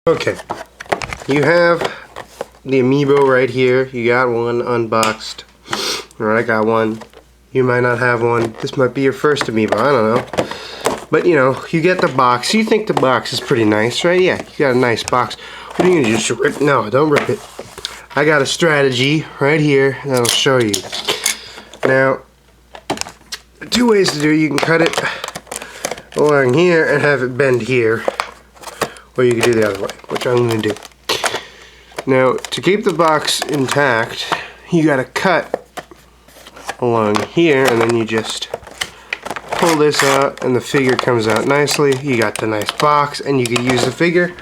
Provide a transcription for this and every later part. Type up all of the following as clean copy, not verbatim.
Okay, you have the Amiibo right here. You got one unboxed, or I got one. You might not have one. This might be your first Amiibo, I don't know. But you know, you get the box. You think the box is pretty nice, right? Yeah, you got a nice box. What are you gonna do? Just rip? No, don't rip it. I got a strategy right here that'll show you. Now, two ways to do it. You can cut it along here and have it bend here. Or you can do the other way, which I'm going to do. Now, to keep the box intact, you got to cut along here, and then you just pull this out, and the figure comes out nicely. You got the nice box, and you can use the figure.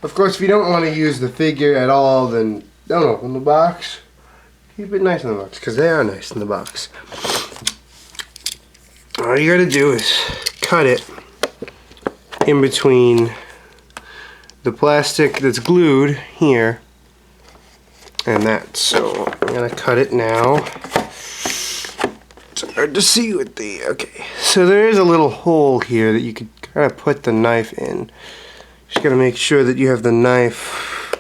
Of course, if you don't want to use the figure at all, then don't open the box. Keep it nice in the box, because they are nice in the box. All you got to do is cut it in between the plastic that's glued here and that. So I'm gonna cut it now. It's hard to see with the, okay. So there is a little hole here that you could kind of put the knife in. Just gotta make sure that you have the knife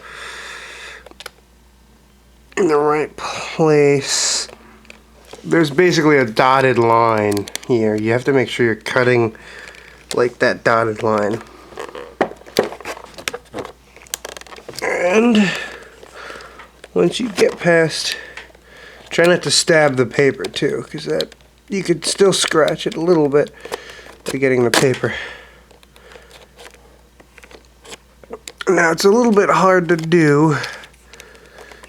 in the right place. There's basically a dotted line here. You have to make sure you're cutting like that dotted line. And once you get past, try not to stab the paper too, because that you could still scratch it a little bit to getting the paper. Now it's a little bit hard to do,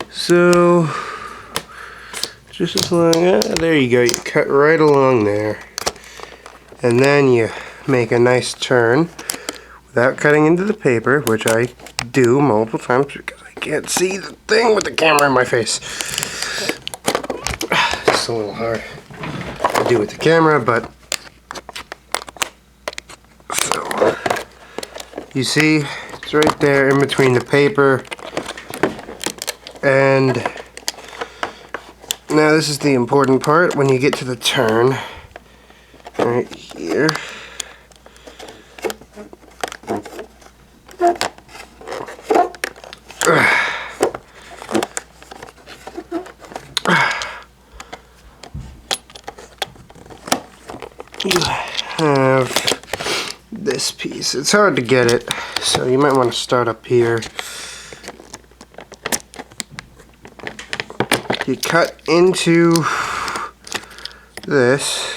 so just as long there you go. You cut right along there, and then you make a nice turn without cutting into the paper, which I do multiple times because I can't see the thing with the camera in my face. It's a little hard to do with the camera, but so you see it's right there in between the paper, and now this is the important part. When you get to the turn right here, you have this piece. It's hard to get it, so you might want to start up here. You cut into this.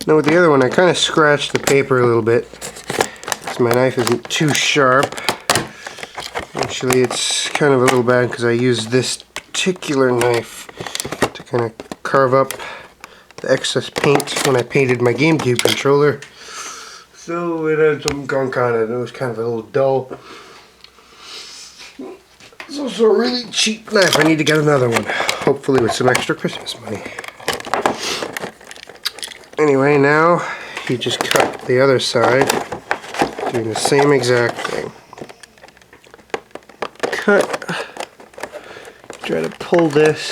Now with the other one, I kind of scratched the paper a little bit because my knife isn't too sharp. Actually, it's kind of a little bad because I used this particular knife to kind of carve up the excess paint when I painted my GameCube controller. So it had some gunk on it. It was kind of a little dull. It's also a really cheap knife. I need to get another one, hopefully with some extra Christmas money. Anyway, now you just cut the other side, doing the same exact thing. Cut, try to pull this,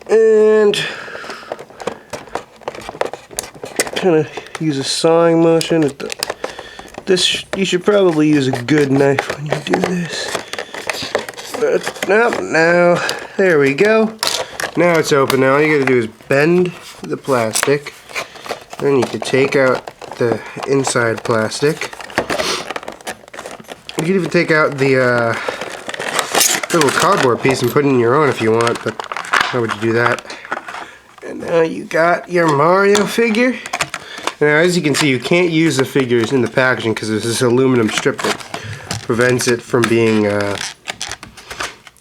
and kind of use a sawing motion. This, you should probably use a good knife when you do this. But now, there we go. Now it's open. Now all you gotta do is bend the plastic. Then you can take out the inside plastic. You can even take out the little cardboard piece and put it in your own if you want, but how would you do that? And now you got your Mario figure. Now as you can see, you can't use the figures in the packaging because there's this aluminum strip that prevents it from being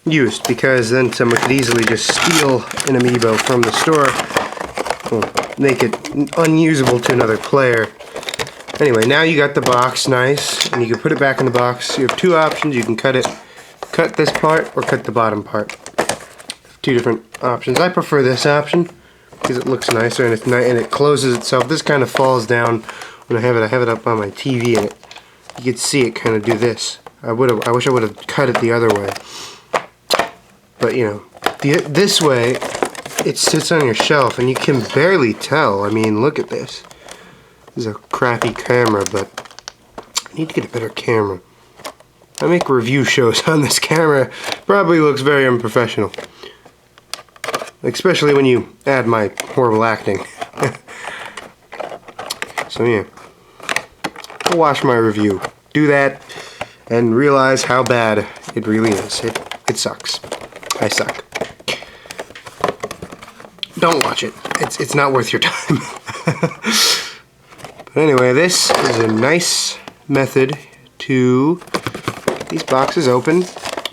used, because then someone could easily just steal an Amiibo from the store, make it unusable to another player. Anyway, now you got the box nice, and you can put it back in the box. You have two options. You can cut this part or cut the bottom part. Two different options. I prefer this option because it looks nicer and it closes itself. This kind of falls down when I have it up on my TV, and you can see it kind of do this. I wish I would have cut it the other way. But you know, this way it sits on your shelf and you can barely tell. I mean, look at this. This is a crappy camera, but I need to get a better camera. I make review shows on this camera. Probably looks very unprofessional. Especially when you add my horrible acting. So yeah. I'll watch my review. Do that and realize how bad it really is. It sucks. I suck. Don't watch it. It's not worth your time. But anyway, this is a nice method to get these boxes open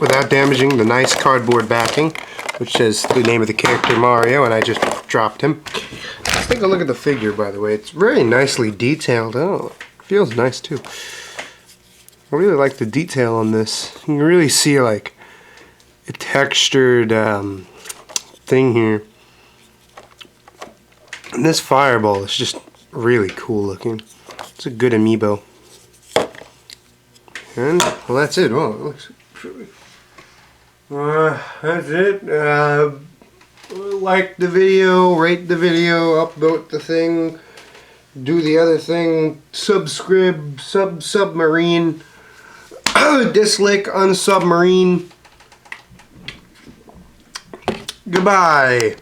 without damaging the nice cardboard backing, which says the name of the character Mario, and I just dropped him. Let's take a look at the figure, by the way. It's very nicely detailed. Oh, it feels nice too. I really like the detail on this. You can really see like a textured thing here. And this fireball is just really cool looking. It's a good amiibo. And, well, that's it. Oh, it looks pretty. That's it. Like the video, rate the video, upvote the thing, do the other thing, subscribe, submarine, dislike, unsubmarine. Goodbye.